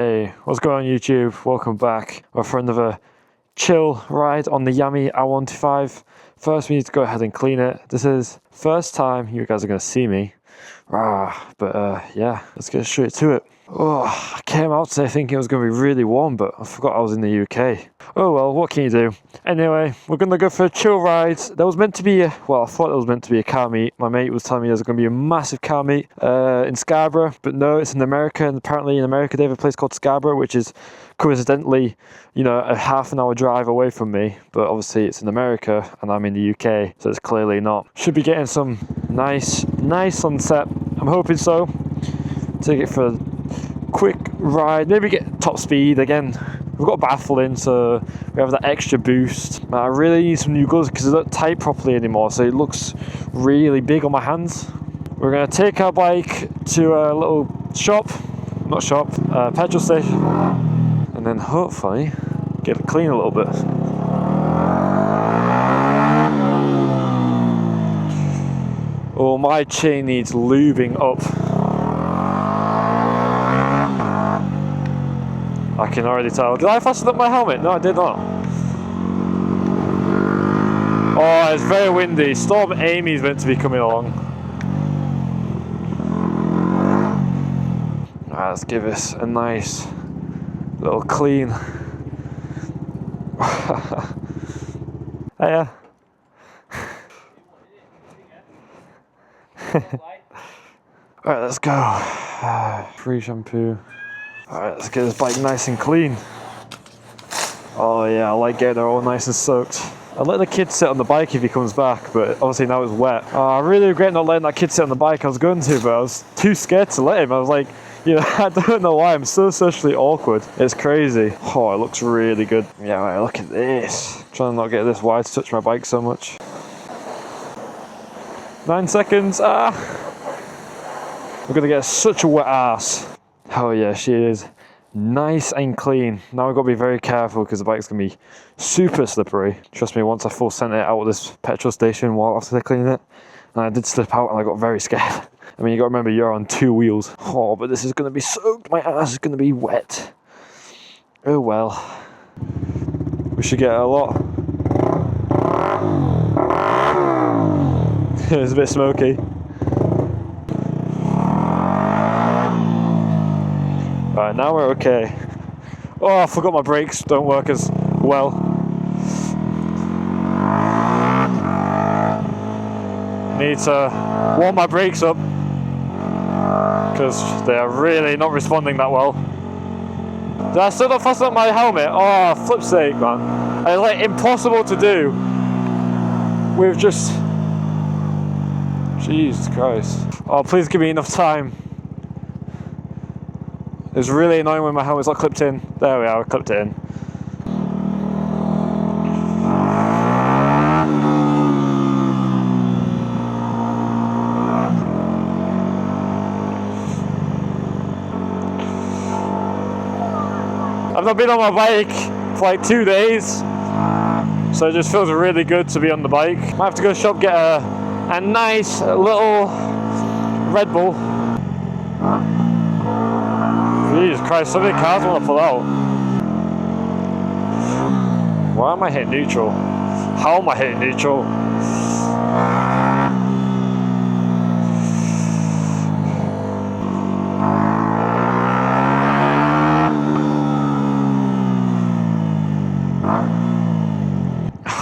Hey, what's going on YouTube? Welcome back. We're for another chill ride on the Yamaha R125. First we need to go ahead and clean it. This is first time you guys are going to see me. Yeah, let's get straight to it. Oh, I came out today thinking it was going to be really warm, but I forgot I was in the UK. Oh well, what can you do? Anyway, we're going to go for a chill ride. There was meant to be I thought there was meant to be a car meet. My mate was telling me there's going to be a massive car meet in Scarborough, but no, it's in America, and apparently in America they have a place called Scarborough, which is coincidentally, a half an hour drive away from me, but obviously it's in America and I'm in the UK, so it's clearly not. Should be getting some nice sunset. I'm hoping so. Take it for a quick ride, maybe get top speed again. We've got baffle in, so we have that extra boost. I really need some new gloves because they don't tie properly anymore, so it looks really big on my hands. We're going to take our bike to a little petrol station, and then hopefully get it clean a little bit. Oh, my chain needs lubing up. I can already tell. Did I fasten up my helmet? No, I did not. Oh, it's very windy. Storm Amy's meant to be coming along. Alright, let's give this a nice little clean. Hiya. Alright, let's go. Free shampoo. Alright, let's get this bike nice and clean. Oh yeah, I like getting it all nice and soaked. I'd let the kid sit on the bike if he comes back, but obviously now it's wet. I really regret not letting that kid sit on the bike. I was going to, but I was too scared to let him. I was like, I don't know why, I'm so socially awkward. It's crazy. Oh, it looks really good. Yeah, right, look at this. I'm trying to not get this wide to touch my bike so much. 9 seconds, We're gonna get such a wet ass. Oh yeah, she is nice and clean. Now we've got to be very careful because the bike's going to be super slippery. Trust me, once I full sent it out of this petrol station while after they cleaned it, and I did slip out and I got very scared. I mean, you got to remember you're on 2 wheels. Oh, but this is going to be soaked. My ass is going to be wet. Oh well. We should get a lot. It's a bit smoky. Right, now we're okay. Oh, I forgot my brakes don't work as well. Need to warm my brakes up because they are really not responding that well. Did I still not fasten up my helmet? Oh, flip's sake, man. It's like impossible to do with just... Jesus Christ. Oh, please give me enough time. It's really annoying when my helmet's not clipped in. There we are, I clipped it in. I've not been on my bike for like 2 days, so it just feels really good to be on the bike. Might have to go shop, get a nice little Red Bull. Jesus Christ, so many cars want to pull out. Why am I hitting neutral? How am I hitting neutral?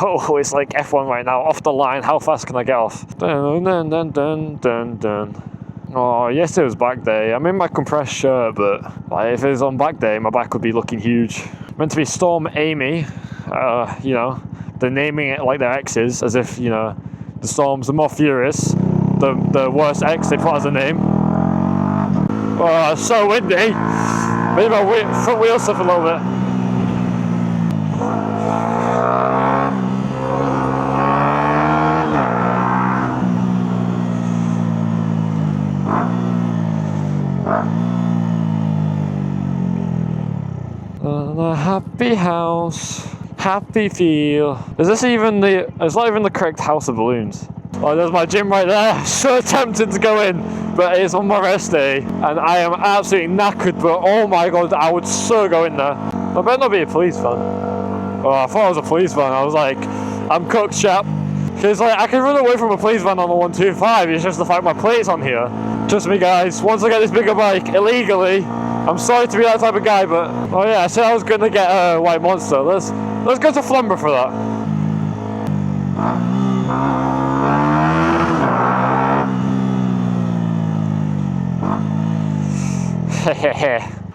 Oh, it's like F1 right now, off the line. How fast can I get off? Dun, dun, dun, dun, dun, dun. Oh, yesterday was back day. I'm in my compressed shirt, but if it was on back day, my back would be looking huge. Meant to be Storm Amy. They're naming it like their exes, as if, the Storms are more furious. The worst ex they put as a name. Oh, it's so windy. Maybe my front wheel stuff a little bit. A happy house, happy feel. Is this even it's not even the correct house of balloons. Oh, there's my gym right there. So tempted to go in, but it's on my rest day, and I am absolutely knackered, but oh my god, I would so go in there. I better not be a police fan. Oh, I thought I was a police fan. I was like, I'm cooked, chap. Because like, I can run away from a police van on the 125, it's just the fact my plate's on here. Trust me guys, once I get this bigger bike, illegally, I'm sorry to be that type of guy, but oh yeah, I said I was going to get a white monster. Let's go to Flumber for that.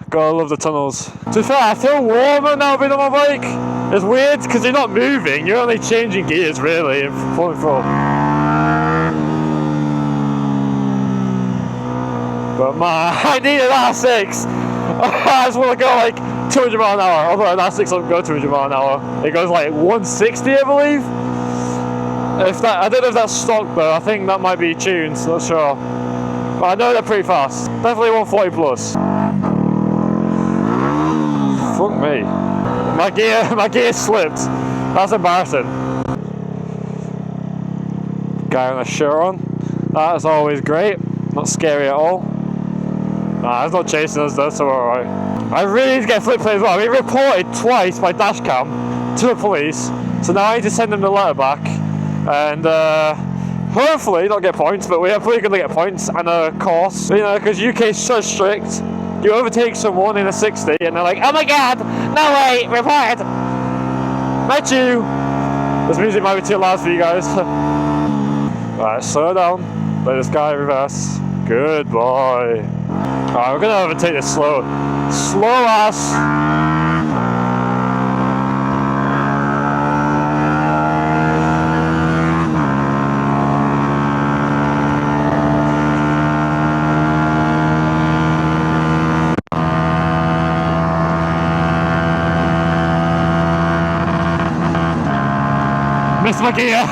Gotta love the tunnels. To be fair, I feel warmer now being on my bike. It's weird because you're not moving, you're only changing gears really and pulling through. But man, I need an R6. I just want to go like 200 mile an hour, although an R6 doesn't go 200 mile an hour. It goes like 160 I believe. If that, I don't know if that's stock though, I think that might be tuned, not sure. But I know they're pretty fast. Definitely 140 plus. Fuck me. My gear slipped. That's embarrassing. Guy on a shirt on. That's always great. Not scary at all. Nah, it's not chasing us though, so we're alright. I really need to get flip plate as well. We reported twice by dash cam to the police, so now I need to send them the letter back, and hopefully not get points, but we are probably going to get points and a course, you know, because UK is so strict. You overtake someone in a 60 and they're like, oh my god, no way, report! Met you! This music might be too loud for you guys. Right, slow down, let this guy reverse. Good boy. Alright, we're going to overtake this slow. Slow ass. Missed my gear.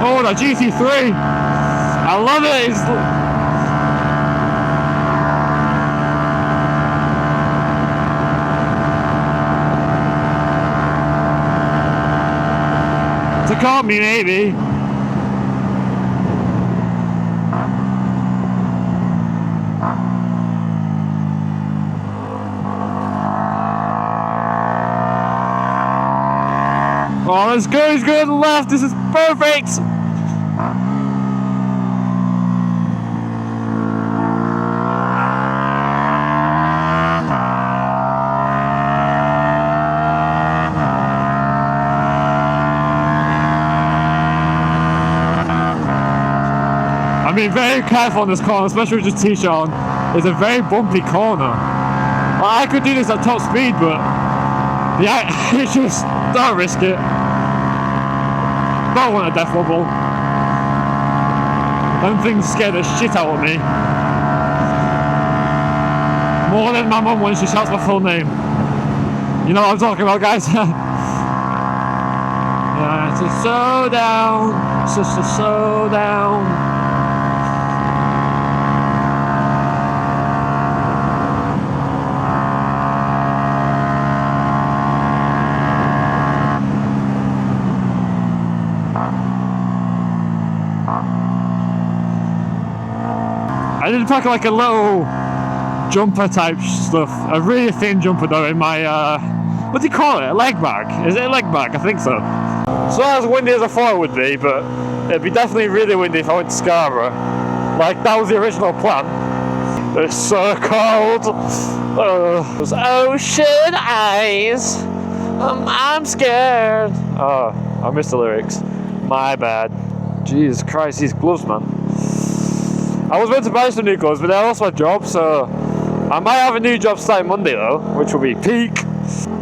Oh, the GT3. I love it. To call me maybe. Oh, let's go, he's going to the left, this is perfect! I'm being very careful on this corner, especially with just t-shirt on. It's a very bumpy corner. I could do this at top speed, but yeah, it's just, don't risk it. Don't want a death wobble. Them things scare the shit out of me. More than my mum when she shouts my full name. You know what I'm talking about, guys? Yeah, it's a slow down. It's just a slow down. I did pack like a little jumper type stuff, a really thin jumper though in my, what do you call it, a leg bag? Is it a leg bag? I think so. So not as windy as I thought it would be, but it'd be definitely really windy if I went to Scarborough. Like, that was the original plan. It's so cold. Those ocean eyes. I'm scared. Oh, I missed the lyrics. My bad. Jesus Christ, these gloves, man. I was meant to buy some new gloves, but I lost my job, so I might have a new job starting Monday though, which will be peak,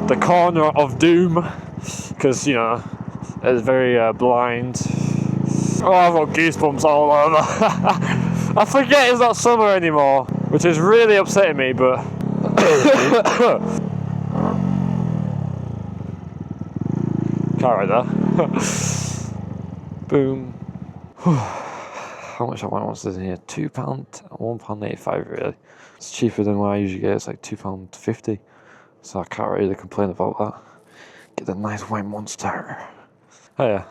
the corner of doom, because, you know, it's very blind. Oh, I've got goosebumps all over. I forget it's not summer anymore, which is really upsetting me, but car right there. Boom. How much I want this in here? £2, £1.85 really. It's cheaper than what I usually get, it's like £2.50. So I can't really complain about that. Get a nice white monster. Oh yeah.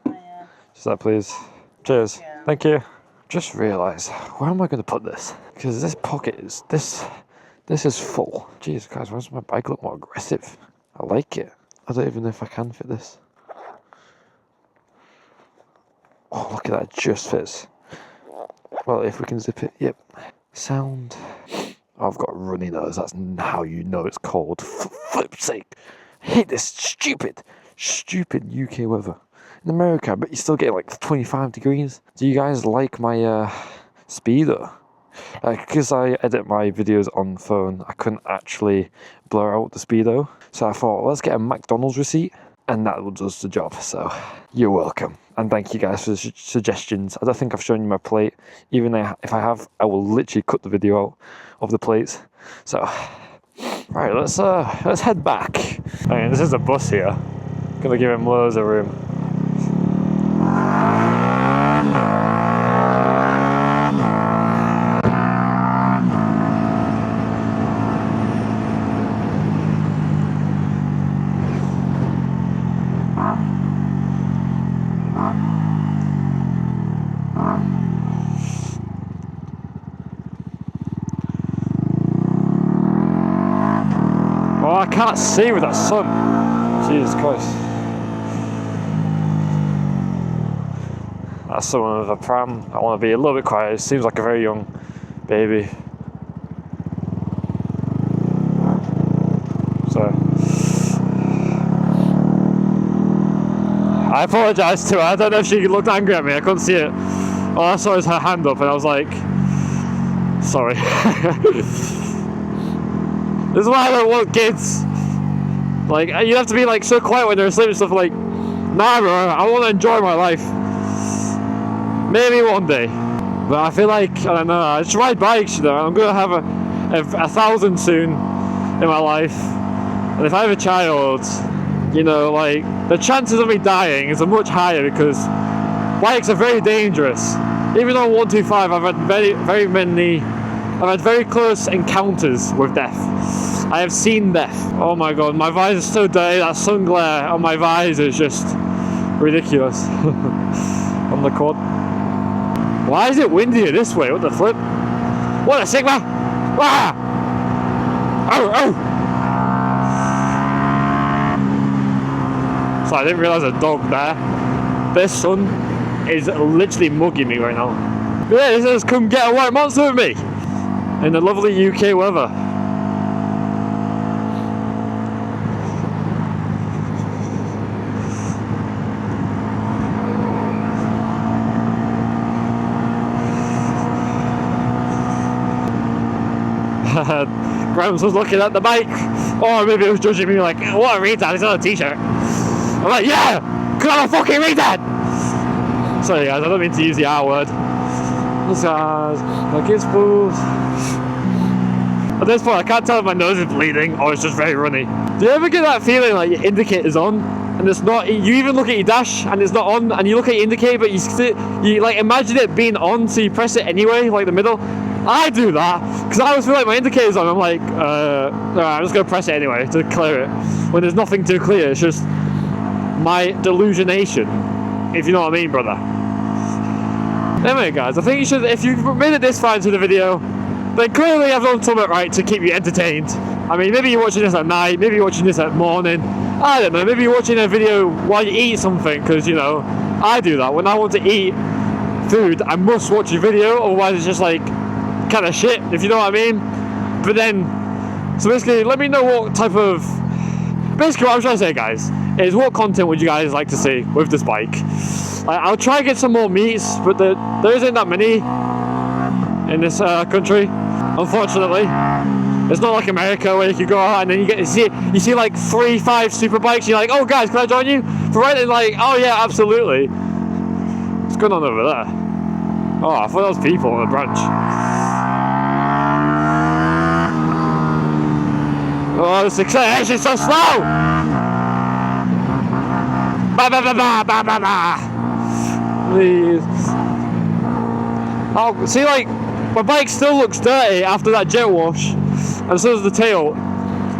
Yeah. Just that, please. Cheers. Yeah. Thank you. Just realised, where am I going to put this? Because this pocket is this is full. Jeez, guys, why does my bike look more aggressive? I like it. I don't even know if I can fit this. Oh, look at that, it just fits. Well, if we can zip it, yep. Sound. Oh, I've got a runny nose. That's how you know it's cold. For flip's sake. I hate this stupid UK weather. In America, I bet you're still getting like 25 degrees. Do you guys like my speedo? Because I edit my videos on phone, I couldn't actually blur out the speedo. So I thought, let's get a McDonald's receipt, and that does the job. So you're welcome. And thank you guys for the suggestions. I don't think I've shown you my plate. Even if I have, I will literally cut the video out of the plates. So, right, let's head back. I mean, this is a bus here. Gonna give him loads of room. Oh, I can't see with that sun. Jesus Christ. That's someone with a pram. I want to be a little bit quiet. It seems like a very young baby. So, I apologise to her. I don't know if she looked angry at me. I couldn't see it. All I saw was her hand up, and I was like, sorry. This is why I don't want kids. Like, you have to be like so quiet when they're asleep and stuff. Like, nah, bro, I want to enjoy my life. Maybe one day, but I feel like, I don't know, I just ride bikes, you know. I'm gonna have a 1,000 soon in my life, and if I have a child, you know, like, the chances of me dying is much higher because bikes are very dangerous. Even on 125, I've had very close encounters with death. I have seen death. Oh my god, my visor is so dirty. That sun glare on my visor is just ridiculous. On the quad. Why is it windier this way? What the flip? What a Sigma! Ah! Oh, oh! So I didn't realise a dog there. This sun is literally mugging me right now. Yeah, it says come get a white monster with me! In the lovely UK weather. Grams was looking at the bike, or maybe he was judging me like, what a retard, it's not a t-shirt. I'm like, yeah, because I'm a fucking retard! Sorry guys, I don't mean to use the R word. This guy's like it's fools. At this point I can't tell if my nose is bleeding or it's just very runny. Do you ever get that feeling like your indicator's on and it's not? You even look at your dash and it's not on, and you look at your indicator but you like imagine it being on, so you press it anyway, like the middle. I do that because I always feel like my indicator's on. I'm like, alright, I'm just gonna press it anyway to clear it when there's nothing to clear. It's just my delusionation, if you know what I mean, brother. Anyway, guys, I think you should, if you've made it this far into the video, then clearly I've done something right to keep you entertained. I mean, maybe you're watching this at night, maybe you're watching this at morning. I don't know. Maybe you're watching a video while you eat something, because you know I do that. When I want to eat food, I must watch a video, otherwise it's just like kind of shit, if you know what I mean. But then, so basically, let me know what type of, basically what I'm trying to say, guys, is what content would you guys like to see with this bike. I'll try and get some more meets, but there isn't that many in this country, unfortunately. It's not like America where you can go out and then you see like 3-5 super bikes and you're like, oh guys, can I join you for renting? Like, oh yeah, absolutely. What's going on over there? Oh, I thought that was people on the branch. Oh, this acceleration's so slow! Ba ba ba ba ba ba ba. Please. Oh, see, like, my bike still looks dirty after that jet wash, and so does the tail.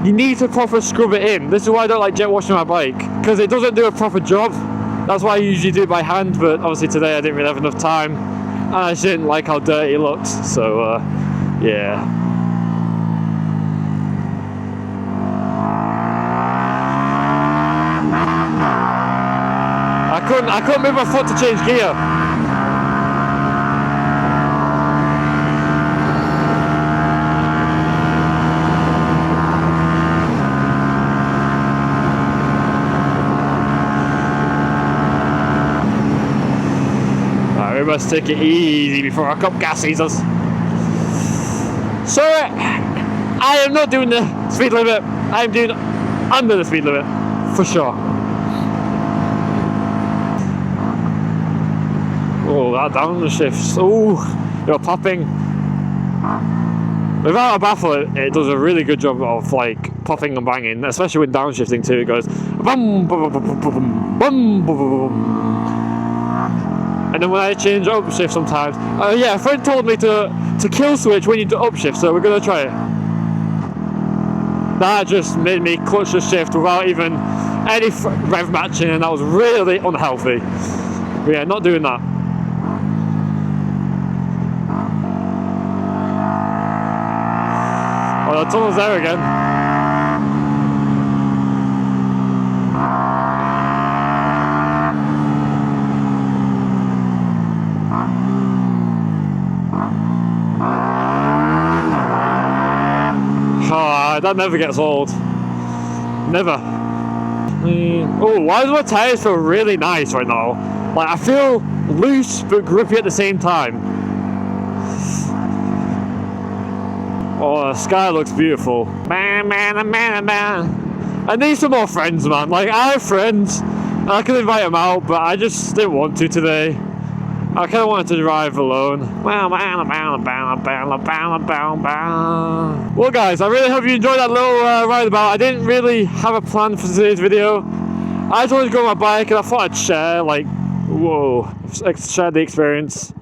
you need to proper scrub it in. This is why I don't like jet washing my bike, because it doesn't do a proper job. That's why I usually do it by hand, but obviously today I didn't really have enough time, and I just didn't like how dirty it looked, so yeah. I couldn't move my foot to change gear. We must take it easy before our cup gas sees us. So, I am not doing the speed limit. I am doing under the speed limit, for sure. Oh, that downshift. Oh, you're popping. Without a baffle, it does a really good job of like popping and banging, especially when downshifting too. It goes bum, bum, bum, bum, bum, bum, bum, bum. And then when I change upshift sometimes, yeah, a friend told me to kill switch when you do upshift, so we're gonna try it. That just made me clutch the shift without even any rev matching, and that was really unhealthy. But yeah, not doing that. Oh, the tunnel's there again. Oh, that never gets old. Never. Oh, why do my tyres feel really nice right now? Like, I feel loose but grippy at the same time. Oh, the sky looks beautiful. Man. I need some more friends, man. Like, I have friends, and I could invite them out, but I just didn't want to today. I kind of wanted to drive alone. Well, guys, I really hope you enjoyed that little ride about. I didn't really have a plan for today's video. I just wanted to go on my bike, and I thought I'd share, like, share the experience.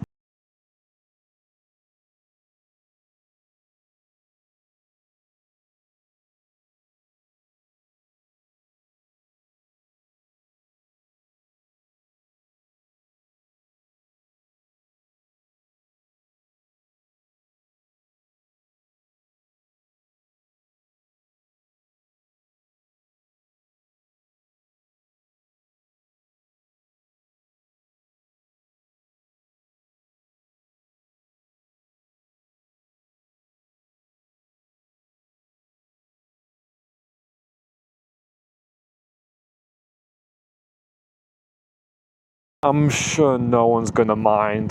I'm sure no one's gonna mind.